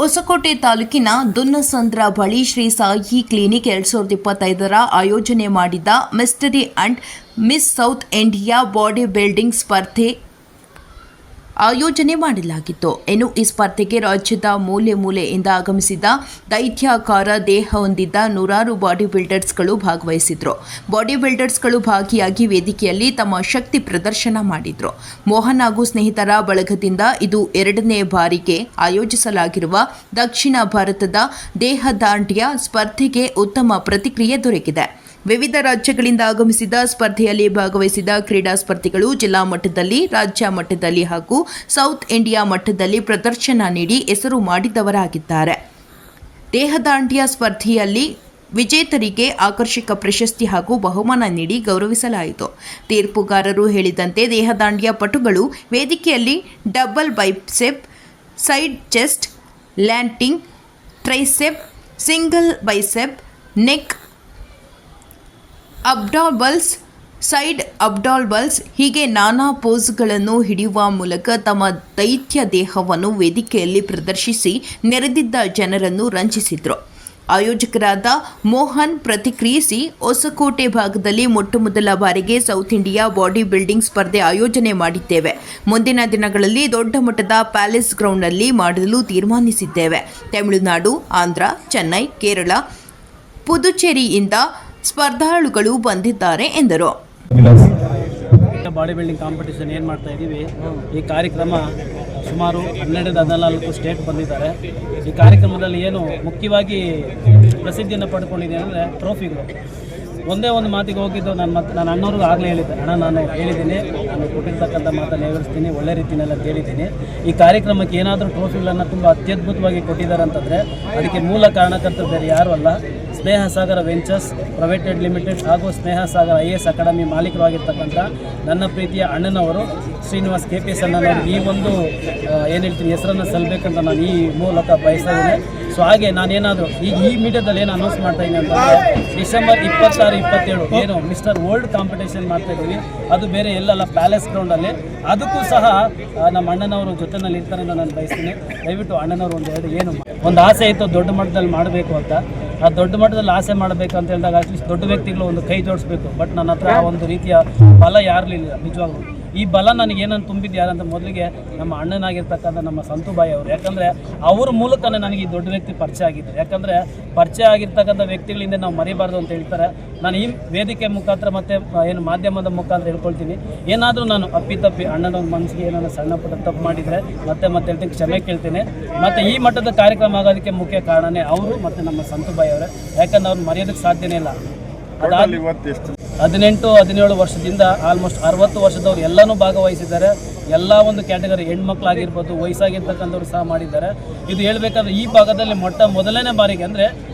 ಹೊಸಕೋಟೆ ತಾಲೂಕಿನ ದುನ್ನಸಂದ್ರ ಬಳಿ ಶ್ರೀ ಸಾಯಿ ಕ್ಲಿನಿಕ್ 2025 ಆಯೋಜನೆ ಮಾಡಿದ್ದ mystery and miss south India body building ಸ್ಪರ್ಧೆ ಆಯೋಜನೆ ಮಾಡಲಾಗಿತ್ತು. ಈ ಸ್ಪರ್ಧೆಗೆ ರಾಜ್ಯದ ಮೂಲೆಯಿಂದ ಆಗಮಿಸಿದ ದೈತ್ಯಾಕಾರ ದೇಹ ಹೊಂದಿದ್ದ ನೂರಾರು ಬಾಡಿ ಬಿಲ್ಡರ್ಸ್ಗಳು ಭಾಗವಹಿಸಿದ್ರು. ಬಾಡಿ ಬಿಲ್ಡರ್ಸ್ಗಳು ಭಾಗಿಯಾಗಿ ವೇದಿಕೆಯಲ್ಲಿ ತಮ್ಮ ಶಕ್ತಿ ಪ್ರದರ್ಶನ ಮಾಡಿದ್ರು. ಮೋಹನ್ ಹಾಗೂ ಸ್ನೇಹಿತರ ಬಳಗದಿಂದ ಇದು 2ನೇ ಬಾರಿಗೆ ಆಯೋಜಿಸಲಾಗಿರುವ ದಕ್ಷಿಣ ಭಾರತದ ದೇಹದಾಂಡ್ಯ ಸ್ಪರ್ಧೆಗೆ ಉತ್ತಮ ಪ್ರತಿಕ್ರಿಯೆ ದೊರಕಿದೆ. ವಿವಿಧ ರಾಜ್ಯಗಳಿಂದ ಆಗಮಿಸಿದ ಸ್ಪರ್ಧೆಯಲ್ಲಿ ಭಾಗವಹಿಸಿದ ಕ್ರೀಡಾ ಸ್ಪರ್ಧಿಗಳು ಜಿಲ್ಲಾ ಮಟ್ಟದಲ್ಲಿ, ರಾಜ್ಯ ಮಟ್ಟದಲ್ಲಿ ಹಾಗೂ ಸೌತ್ ಇಂಡಿಯಾ ಮಟ್ಟದಲ್ಲಿ ಪ್ರದರ್ಶನ ನೀಡಿ ಹೆಸರು ಮಾಡಿದವರಾಗಿದ್ದಾರೆ. ದೇಹದಾಂಡ್ಯ ಸ್ಪರ್ಧೆಯಲ್ಲಿ ವಿಜೇತರಿಗೆ ಆಕರ್ಷಕ ಪ್ರಶಸ್ತಿ ಹಾಗೂ ಬಹುಮಾನ ನೀಡಿ ಗೌರವಿಸಲಾಯಿತು. ತೀರ್ಪುಗಾರರು ಹೇಳಿದಂತೆ ದೇಹದಾಂಡ್ಯ ಪಟುಗಳು ವೇದಿಕೆಯಲ್ಲಿ ಡಬಲ್ ಬೈಸೆಪ್, ಸೈಡ್ ಚೆಸ್ಟ್, ಲ್ಯಾಂಟಿಂಗ್, tricep, single bicep, neck abdominals, side abdominals ಹೀಗೆ ನಾನಾ ಪೋಸ್ಗಳನ್ನು ಹಿಡಿಯುವ ಮೂಲಕ ತಮ್ಮ ದೈತ್ಯ ದೇಹವನ್ನು ವೇದಿಕೆಯಲ್ಲಿ ಪ್ರದರ್ಶಿಸಿ ನೆರೆದಿದ್ದ ಜನರನ್ನು ರಂಜಿಸಿದರು. ಆಯೋಜಕರಾದ ಮೋಹನ್ ಪ್ರತಿಕ್ರಿಯಿಸಿ, ಹೊಸಕೋಟೆ ಭಾಗದಲ್ಲಿ ಮೊಟ್ಟಮೊದಲ ಬಾರಿಗೆ ಸೌತ್ ಇಂಡಿಯಾ ಬಾಡಿ ಬಿಲ್ಡಿಂಗ್ ಸ್ಪರ್ಧೆ ಆಯೋಜನೆ ಮಾಡಿದ್ದೇವೆ. ಮುಂದಿನ ದಿನಗಳಲ್ಲಿ ದೊಡ್ಡ ಮಟ್ಟದ ಪ್ಯಾಲೇಸ್ ಗ್ರೌಂಡ್ನಲ್ಲಿ ಮಾಡಲು ತೀರ್ಮಾನಿಸಿದ್ದೇವೆ. ತಮಿಳುನಾಡು, ಆಂಧ್ರ, ಚೆನ್ನೈ, ಕೇರಳ, ಪುದುಚೇರಿಯಿಂದ ಸ್ಪರ್ಧಾಳುಗಳು ಬಂದಿದ್ದಾರೆ ಎಂದರು. ಬಾಡಿ ಬಿಲ್ಡಿಂಗ್ ಕಾಂಪಿಟೇಷನ್ ಏನು ಮಾಡ್ತಾ ಇದ್ದೀವಿ, ಈ ಕಾರ್ಯಕ್ರಮ ಸುಮಾರು 12-14 ಸ್ಟೇಟ್ ಬಂದಿದ್ದಾರೆ. ಈ ಕಾರ್ಯಕ್ರಮದಲ್ಲಿ ಏನು ಮುಖ್ಯವಾಗಿ ಪ್ರಸಿದ್ಧಿಯನ್ನು ಪಡ್ಕೊಂಡಿದೆ ಅಂದರೆ ಟ್ರೋಫಿಗಳು. ಒಂದೇ ಒಂದು ಮಾತಿಗೆ ಹೋಗಿದ್ದು ನನ್ನ ಅಣ್ಣವ್ರಿಗೂ ಆಗಲೇ ಹೇಳಿದ್ದೆ, ಅಣ್ಣ ನಾನು ಹೇಳಿದ್ದೀನಿ, ನಾನು ಕೊಟ್ಟಿರ್ತಕ್ಕಂಥ ಮಾತನ್ನು ನೆರವೇರಿಸ್ತೀನಿ, ಒಳ್ಳೆ ರೀತಿಯೆಲ್ಲ ಹೇಳಿದ್ದೀನಿ. ಈ ಕಾರ್ಯಕ್ರಮಕ್ಕೆ ಏನಾದರೂ ಟ್ರೋಫಿಗಳನ್ನು ತುಂಬ ಅತ್ಯದ್ಭುತವಾಗಿ ಕೊಟ್ಟಿದ್ದಾರೆ ಅಂತಂದರೆ ಅದಕ್ಕೆ ಮೂಲ ಕಾರಣಕರ್ತರು ಬೇರೆ ಯಾರೂ ಅಲ್ಲ, ಸ್ನೇಹ ಸಾಗರ ವೆಂಚರ್ಸ್ ಪ್ರೈವೇಟೆಡ್ ಲಿಮಿಟೆಡ್ ಹಾಗೂ ಸ್ನೇಹ ಸಾಗರ IAS ಅಕಾಡೆಮಿ ಮಾಲೀಕರು ಆಗಿರ್ತಕ್ಕಂಥ ನನ್ನ ಪ್ರೀತಿಯ ಅಣ್ಣನವರು ಶ್ರೀನಿವಾಸ್ KPS ಅಣ್ಣನವರು ಈ ಒಂದು ಏನು ಹೇಳ್ತೀನಿ ಹೆಸರನ್ನು ಸಲ್ಲಬೇಕಂತ ನಾನು ಈ ಮೂಲಕ ಬಯಸ್ತಾ. ಸೊ ಹಾಗೆ ನಾನೇನಾದರೂ ಈ ಮೀಡಿಯಾದಲ್ಲಿ ಏನು ಅನೌನ್ಸ್ ಮಾಡ್ತಾ ಇದ್ದೀನಿ ಅಂತಂದರೆ ಡಿಸೆಂಬರ್ 26-27 ಏನು ಮಿಸ್ಟರ್ ವರ್ಲ್ಡ್ ಕಾಂಪಿಟೇಷನ್ ಮಾಡ್ತಾ ಇದ್ದೀವಿ, ಅದು ಬೇರೆ ಎಲ್ಲಲ್ಲ ಪ್ಯಾಲೇಸ್ ಗ್ರೌಂಡಲ್ಲಿ. ಅದಕ್ಕೂ ಸಹ ನಮ್ಮ ಅಣ್ಣನವರು ಜೊತೆಯಲ್ಲಿ ಇರ್ತಾರೆ ಅಂತ ನಾನು ಬಯಸ್ತೀನಿ. ದಯವಿಟ್ಟು ಅಣ್ಣನವರು ಒಂದು ಆಸೆ ಇತ್ತು ದೊಡ್ಡ ಮಟ್ಟದಲ್ಲಿ ಮಾಡಬೇಕು ಅಂತ. ಆ ದೊಡ್ಡ ಮಟ್ಟದಲ್ಲಿ ಆಸೆ ಮಾಡಬೇಕು ಅಂತ ಹೇಳಿದಾಗ ಅಟ್ಲೀಸ್ಟ್ ದೊಡ್ಡ ವ್ಯಕ್ತಿಗಳು ಒಂದು ಕೈ ಜೋಡಿಸ್ಬೇಕು. ಬಟ್ ನನ್ನ ಹತ್ರ ಒಂದು ರೀತಿಯ ಬಲ ಯಾರಲಿಲ್ಲ ನಿಜವಾಗ್ಲೂ. ಈ ಬಲ ನನಗೆ ಏನನ್ನು ತುಂಬಿದ್ದು ಯಾರಂತ ಮೊದಲಿಗೆ ನಮ್ಮ ಅಣ್ಣನಾಗಿರ್ತಕ್ಕಂಥ ನಮ್ಮ ಸಂತುಬಾಯಿ ಅವರು. ಯಾಕಂದರೆ ಅವ್ರ ಮೂಲಕನೇ ನನಗೆ ಈ ದೊಡ್ಡ ವ್ಯಕ್ತಿ ಪರಿಚಯ ಆಗಿದ್ದು. ಯಾಕಂದರೆ ಪರಿಚಯ ಆಗಿರ್ತಕ್ಕಂಥ ವ್ಯಕ್ತಿಗಳಿಂದ ನಾವು ಮರಿಬಾರ್ದು ಅಂತ ಹೇಳ್ತಾರೆ. ನಾನು ಈ ವೇದಿಕೆ ಮುಖಾಂತರ ಮತ್ತು ಏನು ಮಾಧ್ಯಮದ ಮುಖಾಂತರ ಹೇಳ್ಕೊಳ್ತೀನಿ, ಏನಾದರೂ ನಾನು ಅಪ್ಪಿತಪ್ಪಿ ಅಣ್ಣನ ಮನಸ್ಸಿಗೆ ಏನಾದರೂ ಸಣ್ಣ ಪುಟ್ಟ ತಪ್ಪು ಮಾಡಿದರೆ ಮತ್ತೆ ಹೇಳ್ತೀನಿ, ಕ್ಷಮೆ ಕೇಳ್ತೀನಿ. ಮತ್ತು ಈ ಮಟ್ಟದ ಕಾರ್ಯಕ್ರಮ ಆಗೋದಕ್ಕೆ ಮುಖ್ಯ ಕಾರಣನೇ ಅವರು ಮತ್ತು ನಮ್ಮ ಸಂತುಬಾಯಿ ಅವರೇ. ಯಾಕಂದ್ರೆ ಅವ್ರು ಮರೆಯೋದಕ್ಕೆ ಸಾಧ್ಯನೇ ಇಲ್ಲ. 18-17 ವರ್ಷದಿಂದ ಆಲ್ಮೋಸ್ಟ್ 60 ವರ್ಷದವ್ರು ಎಲ್ಲನೂ ಭಾಗವಹಿಸಿದ್ದಾರೆ. ಎಲ್ಲ ಒಂದು ಕ್ಯಾಟಗರಿ ಹೆಣ್ಮಕ್ಳಾಗಿರ್ಬೋದು, ವಯಸ್ಸಾಗಿರ್ತಕ್ಕಂಥವ್ರು ಸಹ ಮಾಡಿದ್ದಾರೆ. ಇದು ಹೇಳಬೇಕಾದ್ರೆ ಈ ಭಾಗದಲ್ಲಿ ಮೊದಲನೇ ಬಾರಿಗೆ ಅಂದರೆ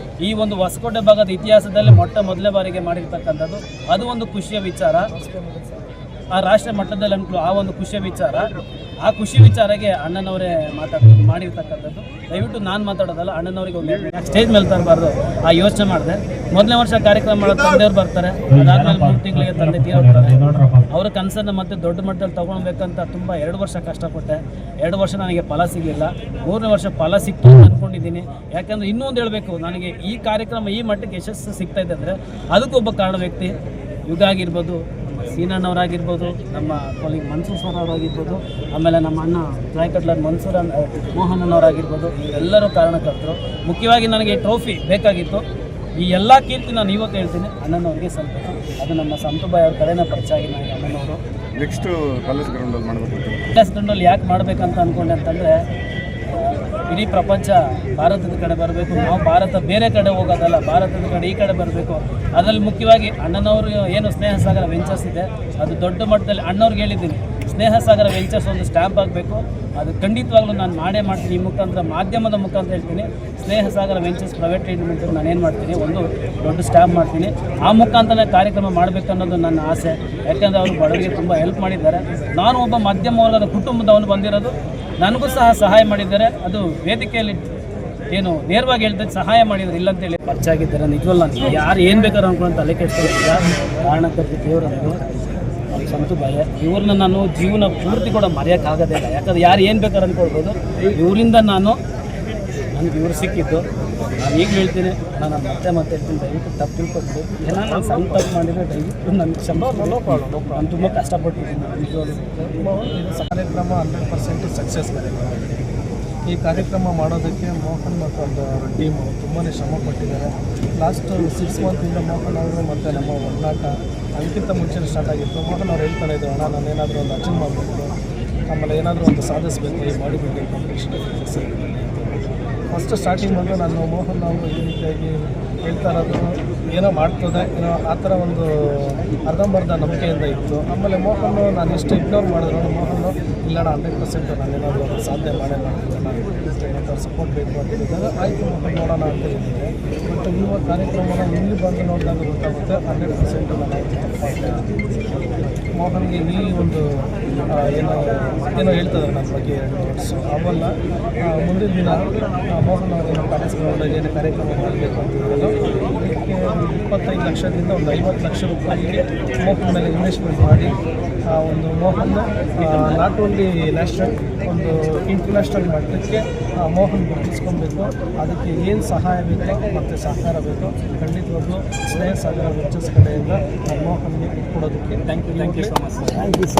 ಈ ಒಂದು ಹೊಸಕೋಟೆ ಭಾಗದ ಇತಿಹಾಸದಲ್ಲಿ ಮೊದಲನೇ ಬಾರಿಗೆ ಮಾಡಿರ್ತಕ್ಕಂಥದ್ದು. ಅದು ಒಂದು ಖುಷಿಯ ವಿಚಾರ. ಆ ರಾಷ್ಟ್ರೀಯ ಮಟ್ಟದಲ್ಲಿ ಅನ್ಕೂಲ ಆ ಒಂದು ಖುಷಿಯ ವಿಚಾರ. ಆ ಖುಷಿ ವಿಚಾರಕ್ಕೆ ಅಣ್ಣನವರೇ ಮಾಡಿರ್ತಕ್ಕಂಥದ್ದು. ದಯವಿಟ್ಟು ನಾನು ಮಾತಾಡೋದಲ್ಲ, ಅಣ್ಣನವರಿಗೆ ಒಂದು ಸ್ಟೇಜ್ ಮೇಲೆ ತರಬಾರ್ದು ಆ ಯೋಚನೆ ಮಾಡಿದೆ. ಮೊದಲನೇ ವರ್ಷ ಕಾರ್ಯಕ್ರಮ ಮಾಡೋ ತಂದೆಯವ್ರು ಬರ್ತಾರೆ, ಅದಾದಮೇಲೆ 3 ತಿಂಗಳಿಗೆ ತಂದೆ ತೀರೋಗ್ತಾರೆ. ಅವ್ರ ಕನಸನ್ನು ಮತ್ತೆ ದೊಡ್ಡ ಮಟ್ಟದಲ್ಲಿ ತೊಗೊಳ್ಬೇಕಂತ ತುಂಬ 2 ವರ್ಷ ಕಷ್ಟಪಟ್ಟೆ. 2 ವರ್ಷ ನನಗೆ ಫಲ ಸಿಗಲಿಲ್ಲ. 3ನೇ ವರ್ಷ ಫಲ ಸಿಕ್ತು ಅಂದ್ಕೊಂಡಿದ್ದೀನಿ. ಯಾಕಂದರೆ ಇನ್ನೊಂದು ಹೇಳಬೇಕು, ನನಗೆ ಈ ಕಾರ್ಯಕ್ರಮ ಈ ಮಟ್ಟಕ್ಕೆ ಯಶಸ್ಸು ಸಿಗ್ತಾಯಿದೆ ಅಂದರೆ ಅದಕ್ಕೊಬ್ಬ ಕಾರಣ ವ್ಯಕ್ತಿ. ಯುಗ ಆಗಿರ್ಬೋದು, ಸೀನಣ್ಣವರಾಗಿರ್ಬೋದು, ನಮ್ಮ ಕೊಲಿಗ್ ಮನ್ಸೂರ್ ಸರ್ ಅವರಾಗಿರ್ಬೋದು, ಆಮೇಲೆ ನಮ್ಮ ಅಣ್ಣ ಜಾಯ್ಕಟ್ಲರ್ ಮೋಹನಣ್ಣವರಾಗಿರ್ಬೋದು, ಎಲ್ಲರೂ ಕಾರಣಕರ್ತರು. ಮುಖ್ಯವಾಗಿ ನನಗೆ ಟ್ರೋಫಿ ಬೇಕಾಗಿತ್ತು. ಈ ಎಲ್ಲ ಕೀರ್ತಿ ನಾನು ಇವತ್ತು ಹೇಳ್ತೀನಿ ಅಣ್ಣನವ್ರಿಗೆ ಸಲ್ಬೇಕು. ಅದು ನಮ್ಮ ಸಂತುಬಾಯಿ ಅವ್ರ ಕಡೆನೇ ಪರಿಚಯ ಆಗಿ ನನಗೆ ಅಣ್ಣನವರು. ನೆಕ್ಸ್ಟು ಪ್ಯಾಲೇಸ್ ಗ್ರೌಂಡಲ್ಲಿ ಮಾಡಬೇಕು. ಪ್ಯಾಲೇಸ್ ಗ್ರೌಂಡಲ್ಲಿ ಯಾಕೆ ಮಾಡಬೇಕಂತ ಅಂದ್ಕೊಂಡೆ ಅಂತಂದರೆ, ಇಡೀ ಪ್ರಪಂಚ ಭಾರತದ ಕಡೆ ಬರಬೇಕು. ನಾವು ಭಾರತ ಬೇರೆ ಕಡೆ ಹೋಗೋದಲ್ಲ, ಭಾರತದ ಕಡೆ ಈ ಕಡೆ ಬರಬೇಕು. ಅದರಲ್ಲಿ ಮುಖ್ಯವಾಗಿ ಅಣ್ಣನವರು ಏನು ಸ್ನೇಹ ಸಾಗರ ವೆಂಚರ್ಸ್ ಇದೆ, ಅದು ದೊಡ್ಡ ಮಟ್ಟದಲ್ಲಿ ಅಣ್ಣವ್ರಿಗೆ ಹೇಳಿದ್ದೀನಿ, ಸ್ನೇಹ ಸಾಗರ ವೆಂಚರ್ಸ್ ಒಂದು ಸ್ಟ್ಯಾಂಪ್ ಆಗಬೇಕು. ಅದು ಖಂಡಿತವಾಗ್ಲೂ ನಾನು ಮಾಡ್ತೀನಿ. ಈ ಮುಖಾಂತರ ಮಾಧ್ಯಮದ ಮುಖಾಂತರ ಹೇಳ್ತೀನಿ, ಸ್ನೇಹ ಸಾಗರ ವೆಂಚರ್ಸ್ ಪ್ರೈವೇಟ್ ಲಿಮಿಟೆಡ್ ನಾನೇನು ಮಾಡ್ತೀನಿ, ಒಂದು ದೊಡ್ಡ ಸ್ಟ್ಯಾಂಪ್ ಮಾಡ್ತೀನಿ. ಆ ಮುಖಾಂತರ ಕಾರ್ಯಕ್ರಮ ಮಾಡಬೇಕನ್ನೋದು ನನ್ನ ಆಸೆ. ಯಾಕೆಂದರೆ ಅವರು ಬಡವರಿಗೆ ತುಂಬ ಹೆಲ್ಪ್ ಮಾಡಿದ್ದಾರೆ. ನಾನು ಒಬ್ಬ ಮಧ್ಯಮ ವರ್ಗದ ಕುಟುಂಬದವನು ಬಂದಿರೋದು, ನನಗೂ ಸಹ ಸಹಾಯ ಮಾಡಿದ್ದಾರೆ. ಅದು ವೇದಿಕೆಯಲ್ಲಿ ಏನು ನೇರವಾಗಿ ಹೇಳ್ತಾರೆ, ಸಹಾಯ ಮಾಡಿದ್ರು ಇಲ್ಲ ಅಂತೇಳಿ ಪರಿಚಯ ಆಗಿದ್ದಾರೆ. ನಿಜವಲ್ಲ, ನನಗೆ ಯಾರು ಏನು ಬೇಕಾದ್ರೂ ಅಂದ್ಕೊಂಡು ತಲೆ ಕೆಡಿಸ್ಕೊಂಡಿಲ್ಲ. ಕಾರಣಕರ್ತ ದೇವರನ್ನು ಸಂತುಬಾಯಿ ಇವ್ರನ್ನ ನಾನು ಜೀವನ ಪೂರ್ತಿ ಕೂಡ ಮರೆಯೋಕ್ಕಾಗೋದೇ ಇಲ್ಲ. ಯಾಕಂದ್ರೆ ಯಾರು ಏನು ಬೇಕಾದ್ರೆ ಅಂದ್ಕೊಳ್ಬೋದು. ಇವರಿಂದ ನಾನು ನನಗೆ ಇವರು ಸಿಕ್ಕಿದ್ದು. ನಾನು ಈಗಲೂ ಹೇಳ್ತೀನಿ, ನಾನು ಮತ್ತೆ ಹೇಳ್ತೀನಿ, ದಯವಿಟ್ಟು ತಪ್ಪು ತಿಳ್ಕೊಬಿಟ್ಟು ಏನೋ ನಾನು ಸಣ್ಣ ತಪ್ಪು ಮಾಡಿದರೆ ದಯವಿಟ್ಟು ನನಗೆ ಕ್ಷಮಿಸಿ. ನಾನು ತುಂಬ ಕಷ್ಟಪಟ್ಟಿದ್ದೀನಿ ನಿಜವಾಗ್ಲೂ. ಇದು ಕಾರ್ಯಕ್ರಮ 100% ಸಕ್ಸಸ್ ಕಾರ್ಯಕ್ರಮ. ಈ ಕಾರ್ಯಕ್ರಮ ಮಾಡೋದಕ್ಕೆ ಮೋಹನ್ ಮತ್ತು ಒಂದು ಟೀಮು ತುಂಬಾ ಶ್ರಮ ಪಟ್ಟಿದ್ದಾರೆ. ಲಾಸ್ಟ್ 6 ಮಂತಿಂದ ಮೋಹನ್ ಅವರು ಮತ್ತು ನಮ್ಮ ಒಡನಾಟ ಅದಕ್ಕಿಂತ ಮುಂಚೆ ಸ್ಟಾರ್ಟ್ ಆಗಿತ್ತು. ಮೋಹನ್ ಅವ್ರು ಹೇಳ್ತಾನೆ ಇದ್ರು, ಅಣ್ಣ ನಾನು ಏನಾದರೂ ಒಂದು ಅಚೀವ್ ಮಾಡಬೇಕು, ಆಮೇಲೆ ಏನಾದರೂ ಒಂದು ಸಾಧಿಸಬೇಕು ಈ body building competition. First starting ಬಂದು ನಾನು ಮೋಹನ್ ಅವರು ಈ ರೀತಿಯಾಗಿ ಹೇಳ್ತಾ ಇರೋದು ಏನೋ ಮಾಡ್ತದೆ ಏನೋ ಆ ಥರ ಒಂದು ಅರ್ಧಂಬರ್ಧ ನಂಬಿಕೆಯಿಂದ ಇತ್ತು. ಆಮೇಲೆ ಮೋಹನ್ ನಾನು ಎಷ್ಟು ಇಗ್ನೋರ್ ಮಾಡಿದ್ರು ಮೋಹನ್ ಇಲ್ಲಣ್ಣ 100% ನಾನು ಏನಾದರೂ ಒಂದು ಸಾಧನೆ ಮಾಡೇ ಮಾಡ್ತೀನಿ, ನಾನು ಸಪೋರ್ಟ್ ಬೇಕು ಅಂತ ಹೇಳಿದಾಗ ಆಯಿತು ಮೋಹನ್ ನೋಡೋಣ ಅಂತ ಹೇಳಿದ್ದೆ. ಬಟ್ ಇವಾಗ ಕಾರ್ಯಕ್ರಮನ ಇಲ್ಲಿ ಬಂದು ನೋಡಿದಾಗ ಗೊತ್ತಾಗುತ್ತೆ 100% ನಾನು ಮೋಹನ್ಗೆ ಈ ಒಂದು ಏನೋ ಹೇಳ್ತಾರೆ ನನ್ನ ಬಗ್ಗೆ 2 ವರ್ಷ ಅವೆಲ್ಲ ಮುಂದಿನ ದಿನ ಮೋಹನ್ ಅವರೇನು ಕಾಲೇಜ್ ಗ್ರೌಂಡಲ್ಲಿ ಏನು ಕಾರ್ಯಕ್ರಮ ಮಾಡಬೇಕು ಅಂತ ಹೇಳಿದ್ರು. ಇದಕ್ಕೆ 25 ಲಕ್ಷದಿಂದ ಒಂದು 50 ಲಕ್ಷ ರೂಪಾಯಿಗೆ ಮೋಹನ್ ಮೇಲೆ ಇನ್ವೆಸ್ಟ್ಮೆಂಟ್ ಮಾಡಿ ಒಂದು ಮೋಹನ್ ನಾಟ್ ಓನ್ಲಿ ನ್ಯಾಷನಲ್ ಒಂದು ಇಂಟರ್ನ್ಯಾಷನಲ್ ಮಟ್ಟಕ್ಕೆ ಮೋಹನ್ ಗುರುತಿಸ್ಕೊಬೇಕು. ಅದಕ್ಕೆ ಏನು ಸಹಾಯ ಬೇಕೋ ಮತ್ತು ಸಹಕಾರ ಬೇಕೋ ಖಂಡಿತವಾಗ್ಲೂ ಸ್ನೇಹ ಸಾಗರ ವೆಂಚರ್ಸ್ ಕಡೆಯಿಂದ ಮೋಹನ್ಗೆ ಕೊಡೋದಕ್ಕೆ ಥ್ಯಾಂಕ್ ಯು ಸೊ ಮಚ್.